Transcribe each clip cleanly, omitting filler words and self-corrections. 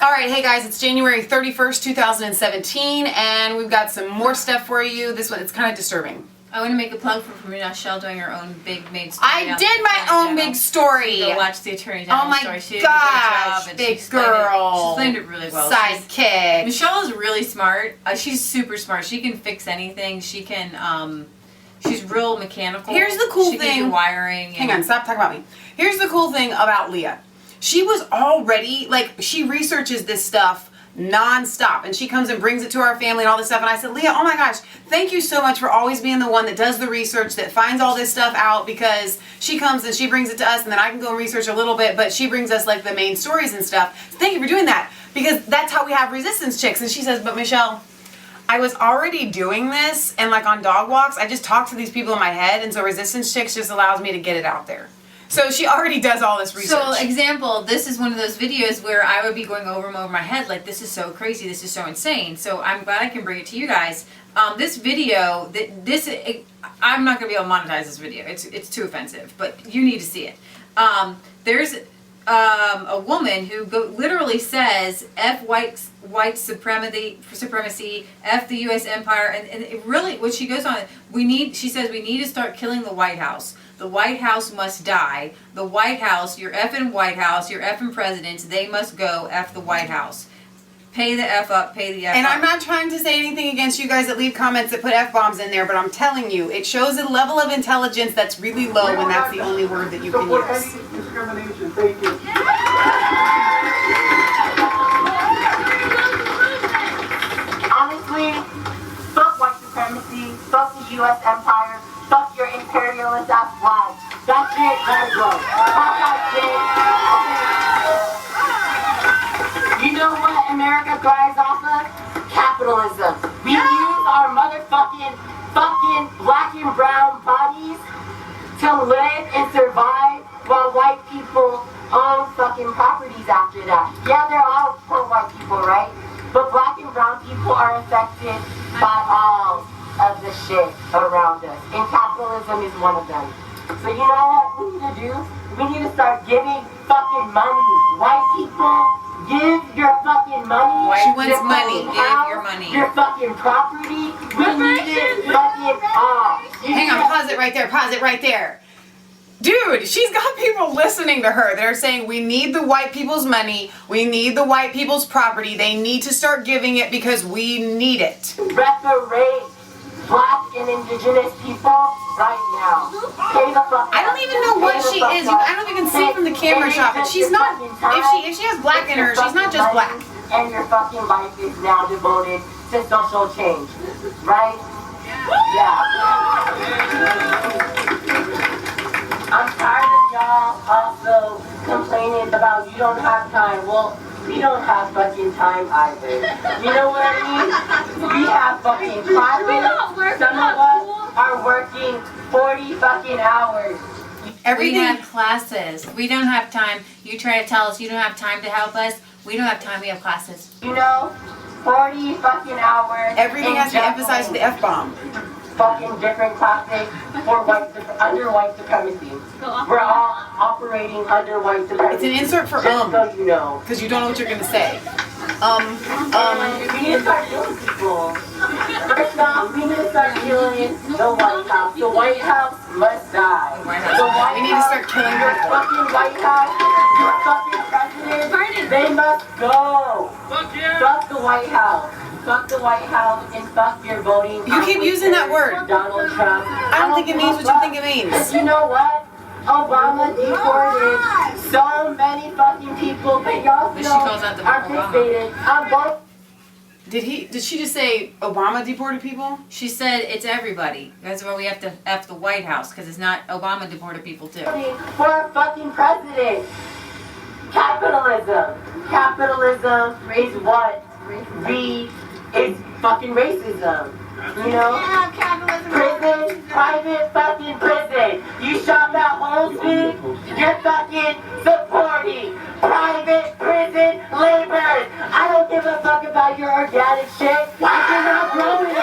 All right, hey guys, it's January 31st, 2017, and we've got some more stuff for you. This one, it's kind of disturbing. I want to make a plug for Michelle doing her own big made story. I did my own big story. Go watch the Attorney General story. Oh my gosh, big girl. She explained it really well. Sidekick. Michelle is really smart. She's super smart. She can fix anything. She can, she's real mechanical. Here's the cool thing. thing. She can do wiring. Hang on, stop talking about me. Here's the cool thing about Leah. She was already, like, she researches this stuff non-stop, and she comes and brings it to our family and all this stuff, and I said, Leah, oh my gosh, thank you so much for always being the one that does the research, that finds all this stuff out, because she comes and she brings it to us, and then I can go and research a little bit, but she brings us, like, the main stories and stuff. So thank you for doing that, because that's how we have resistance chicks. And she says, but Michelle, I was already doing this, and like on dog walks, I just talk to these people in my head, and so resistance chicks just allows me to get it out there. So she already does all this research. So, example, this is one of those videos where I would be going over them over my head, like, this is so crazy, this is so insane. So I'm glad I can bring it to you guys. This video, I'm not going to be able to monetize this video. It's too offensive, but you need to see it. There's a woman who literally says, F white supremacy, F the U.S. empire, and it really, what she goes on, she says we need to start killing the White House. The White House must die. The White House, your effing White House, your effing presidents, they must go. F the White House. Pay the F up, pay the F and up. I'm not trying to say anything against you guys that leave comments that put F-bombs in there, but I'm telling you, it shows a level of intelligence that's really low when that's the only word that you can use. Discrimination. Thank you. Honestly, fuck white supremacy, fuck the U.S. empire, fuck your imperialist ass flag. That shit gotta go. Fuck that shit. You know what America thrives off of? Capitalism. We use our motherfucking black and brown bodies to live and survive while white people own fucking properties after that. Yeah, they're all poor white people, right? But black and brown people are affected by all of the shit around us. And capitalism is one of them. So you know what we need to do? We need to start giving fucking money. White people, give your fucking money. She wants money. Give your money. Your fucking property. We need it fucking all. Hang on, pause it right there, pause it right there. Dude, she's got people listening to her that are saying we need the white people's money, we need the white people's property, they need to start giving it because we need it. Reparate black and indigenous people right now. I don't even know what she is. I don't even see from the camera shot, but she's not, if she has black in her, she's not just black. And your fucking life is now devoted to social change, right? Yeah. I'm tired of y'all also complaining about you don't have time. Well, we don't have fucking time either. You know what I mean? We have fucking classes. Some of us are working 40 fucking hours. We have classes. We don't have time. You try to tell us you don't have time to help us. We don't have time. We have classes. You know, 40 fucking hours. Everything has to emphasize the F-bomb. Fucking different classes for under white supremacy. We're all operating under white supremacy. It's an insert for so you know. Because you don't know what you're gonna say. We need to start killing people. First off, we need to start killing the White House. The White House must die. We need to start killing your people. fucking White House, your fucking president, they must go. Fuck yeah. Fuck the White House. Fuck the White House and fuck your voting. You keep using that word. Donald Trump. I don't think it means what you think it means. You know what? Obama deported so many fucking people, but y'all still are fixated on both. Did she just say Obama deported people? She said it's everybody. That's why we have to F the White House, because it's not Obama deported people too. For a fucking president. Capitalism. Capitalism is what is fucking racism. You know? Yeah, capitalism. Prison, private fucking prison. You shop at Whole Foods, you're fucking supporting private prison laborers. I don't give a fuck about your organic shit. If you're not growing it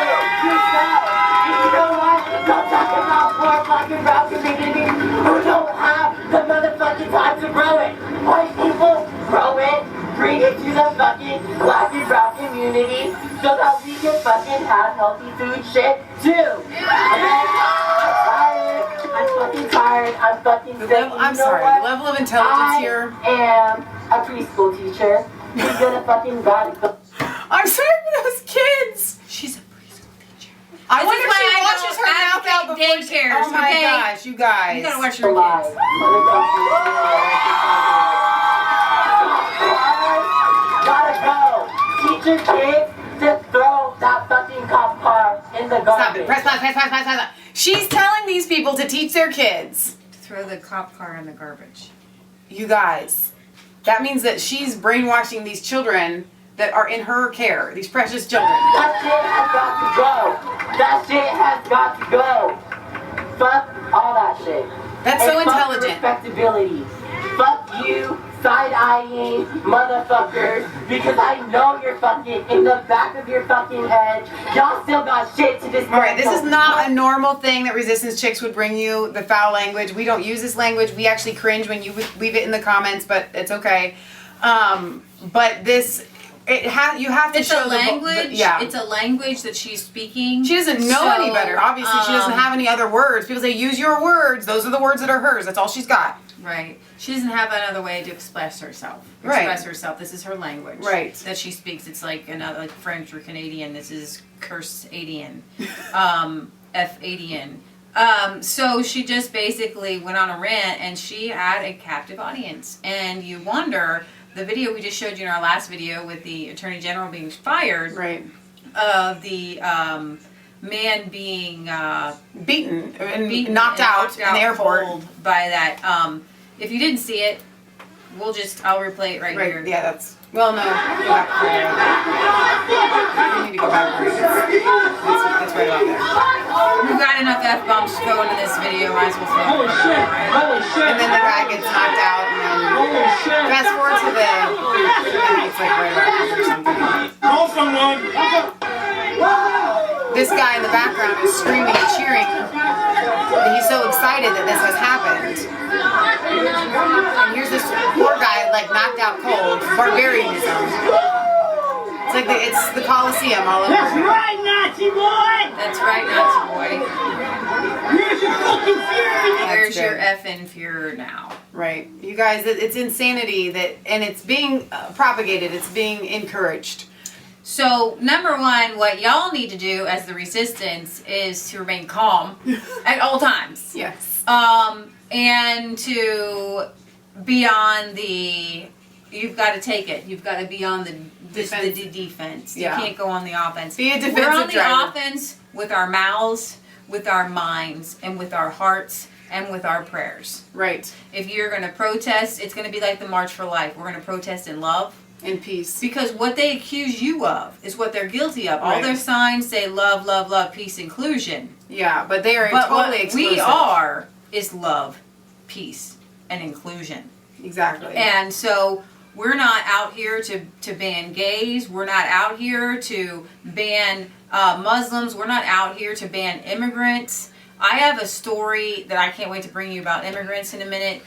yourself. You know what? Don't talk about poor fucking brown communities who don't have the motherfucking time to grow it. White people grow it, bring it it to the fucking black and brown community so that we can fucking have healthy food shit too. I'm fucking tired. I'm fucking sick. I'm sorry. The level of intelligence here. I am a preschool teacher. You're gonna fucking radical. I'm sorry for those kids. She's a preschool teacher. I This wonder is if she why I washes don't her mouth out advocate before she. daycares, Oh my okay? gosh, you guys. You gotta watch your Alive. kids. Gotta go. Teach your kids to throw that fucking cop car in the Stop garbage. it. Press. She's telling these people to teach their kids. Throw the cop car in the garbage. You guys, that means that she's brainwashing these children that are in her care, these precious children. That shit has got to go. That shit has got to go. Fuck all that shit. That's so And fuck intelligent. respectability. Fuck you, side-eyeing motherfuckers, because I know you're fucking in the back of your fucking head. Y'all still got shit to dismantle. Alright, this is not a normal thing that resistance chicks would bring you, the foul language. We don't use this language. We actually cringe when you leave it in the comments, but it's okay. But this, you have to It's show a language. yeah. It's a language that she's speaking. She doesn't know So, any better. Obviously, she doesn't have any other words. People say, use your words. Those are the words that are hers. That's all she's got. Right. She doesn't have another way to express herself. Right. This is her language. Right. That she speaks. It's like another, like French or Canadian. This is Curse-adian. F-adian. So she just basically went on a rant, and she had a captive audience. And you wonder, the video we just showed you in our last video with the Attorney General being fired, Right. of the man being Beaten and beaten knocked and out in the airport. cold by that. If you didn't see it, I'll replay it right here. Right. Yeah, that's. Well, no. Go back further. You need to go back further. It's right about there. We've got enough F-bombs going in this video, might as well throw Holy it. shit! Holy shit! And then the guy gets knocked out, and then Holy shit! fast forward to the. It's like right about here or something. Call someone! This guy in the background is screaming and cheering. And he's so excited that this has happened. And here's this poor guy, like knocked out cold. Barbarianism. It's like it's the Colosseum all over. That's right, Nazi boy! That's right, Nazi boy. Here's your fucking fury! Here's good. your effing Fuhrer now. Right. You guys, it's insanity and it's being propagated. It's being encouraged. So, number one, what y'all need to do as the resistance is to remain calm at all times. Yes. And to be on the, you've got to take it. You've got to be on the defense. Yeah. You can't go on the offense. Be a defensive We're on the driver. offense with our mouths, with our minds, and with our hearts, and with our prayers. Right. If you're going to protest, it's going to be like the March for Life. We're going to protest in love. In peace. Because what they accuse you of is what they're guilty of. All Right. their signs say love, love, love, peace, inclusion. Yeah, but they are But totally what exclusive. we are is love, peace, and inclusion. Exactly. And so we're not out here to ban gays. We're not out here to ban Muslims. We're not out here to ban immigrants. I have a story that I can't wait to bring you about immigrants in a minute.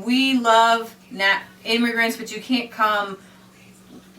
We love immigrants, but you can't come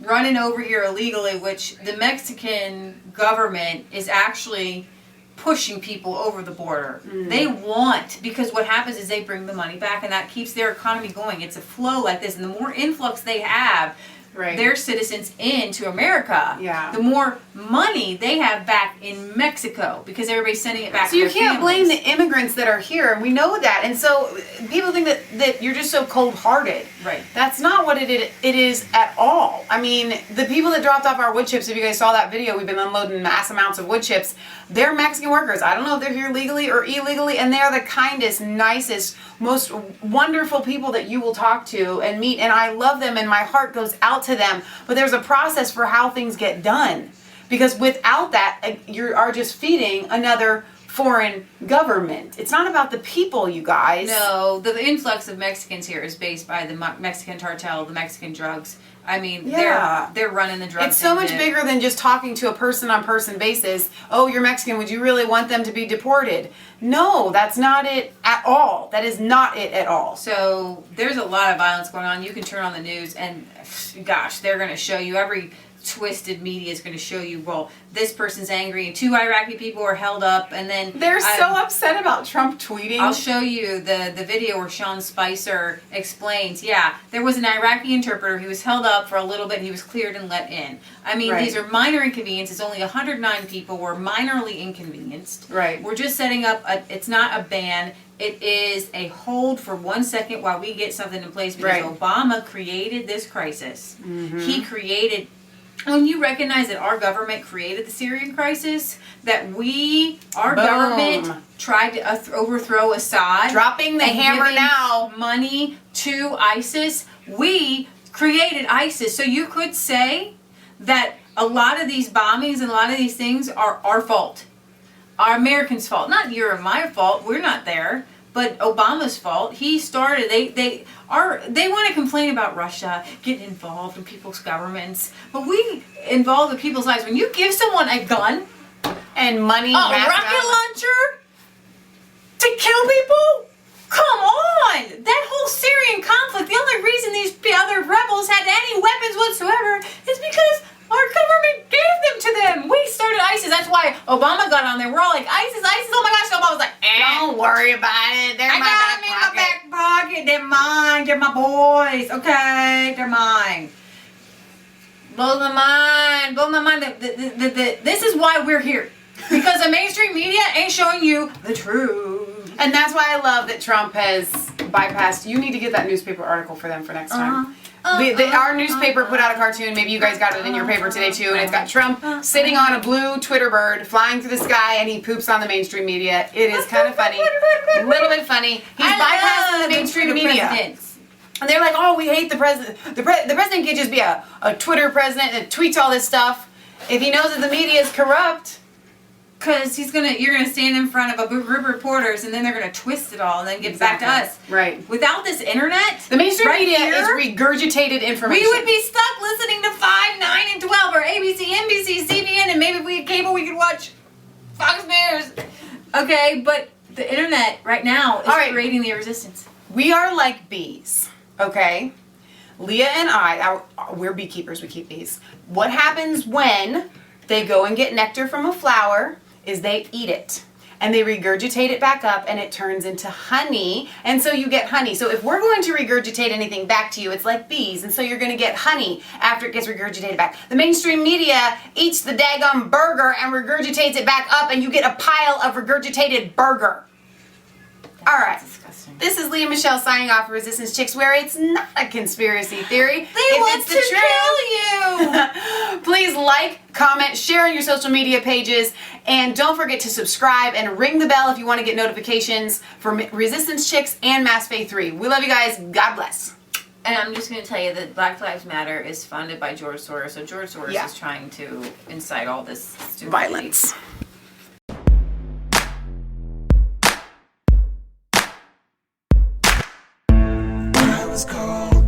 running over here illegally, which the Mexican government is actually pushing people over the border. They want, because what happens is they bring the money back, and that keeps their economy going. It's a flow like this, and the more influx they have, Right. their citizens into America, Yeah. the more money they have back in Mexico, because everybody's sending it back So to you their can't families. blame the immigrants that are here, and we know that. And so people think that you're just so cold-hearted. Right. That's not what it is at all. I mean, the people that dropped off our wood chips, if you guys saw that video, we've been unloading mass amounts of wood chips. They're Mexican workers. I don't know if they're here legally or illegally, and they're the kindest, nicest, most wonderful people that you will talk to and meet, and I love them, and my heart goes out to them. But there's a process for how things get done. Because without that, you are just feeding another foreign government. It's not about the people, you guys. No, the influx of Mexicans here is based by the Mexican cartel, the Mexican drugs. I mean, Yeah. they're running the drugs. It's so much into- bigger than just talking to a person-on-person basis. Oh, you're Mexican. Would you really want them to be deported? No, that's not it at all. That is not it at all. So there's a lot of violence going on. You can turn on the news and, gosh, they're going to show you every twisted media is going to show you, well, this person's angry and 2 Iraqi people are held up, and then They're so upset about Trump tweeting. I'll show you the video where Sean Spicer explains, yeah, there was an Iraqi interpreter. He was held up for a little bit. He was cleared and let in. I mean, Right. these are minor inconveniences. Only 109 people were minorly inconvenienced. Right. We're just setting up, it's not a ban. It is a hold for 1 second while we get something in place, because Right. Obama created this crisis. He created... When you recognize that our government created the Syrian crisis, that our Boom. government tried to overthrow Assad, Dropping the and hammer giving now. money to ISIS, we created ISIS. So you could say that a lot of these bombings and a lot of these things are our fault, our Americans' fault, not your or my fault. We're not there. But Obama's fault. He started. They want to complain about Russia getting involved in people's governments, but we involve in people's lives. When you give someone a gun, and money, a massive rocket amount- launcher to kill people, come on! That whole Syrian conflict. The only reason these other rebels had any weapons whatsoever is because our government gave them to them. We started ISIS. That's why Obama got on there. We're all like, ISIS, ISIS. Oh my gosh. Obama was like, Don't worry about it. They're I my got back them in pocket. my back pocket. They're mine. They're my boys. Okay, they're mine. Blows my mind. Blows my mind. This is why we're here. Because the mainstream media ain't showing you the truth. And that's why I love that Trump has bypassed. You need to get that newspaper article for them for next time. Our newspaper put out a cartoon. Maybe you guys got it in your paper today too. And it's got Trump sitting on a blue Twitter bird flying through the sky, and he poops on the mainstream media. It is kind of funny, a little bit funny. He's bypassing the mainstream media. And they're like, "Oh, we hate the president. The president can't just be a Twitter president that tweets all this stuff. If he knows that the media is corrupt." Because you're gonna stand in front of a group of reporters, and then they're gonna twist it all, and then get back to us. Right. Without this internet, The mainstream right media here, is regurgitated information. we would be stuck listening to 5, 9, and 12, or ABC, NBC, CBN, and maybe if we had cable, we could watch Fox News. Okay, but the internet right now is All right. creating the resistance. We are like bees, okay? Leah and we're beekeepers, we keep bees. What happens when they go and get nectar from a flower is they eat it. And they regurgitate it back up, and it turns into honey, and so you get honey. So if we're going to regurgitate anything back to you, it's like bees, and so you're going to get honey after it gets regurgitated back. The mainstream media eats the daggum burger and regurgitates it back up, and you get a pile of regurgitated burger. All right. Disgusting. This is Leah Michelle signing off for Resistance Chicks, where it's not a conspiracy theory. They want to kill you! Please like, comment, share on your social media pages, and don't forget to subscribe and ring the bell if you want to get notifications for Resistance Chicks and Mass Faith 3. We love you guys. God bless. And I'm just going to tell you that Black Lives Matter is funded by George Soros, so George Soros Yeah. is trying to incite all this stupidity. Violence. I was cold.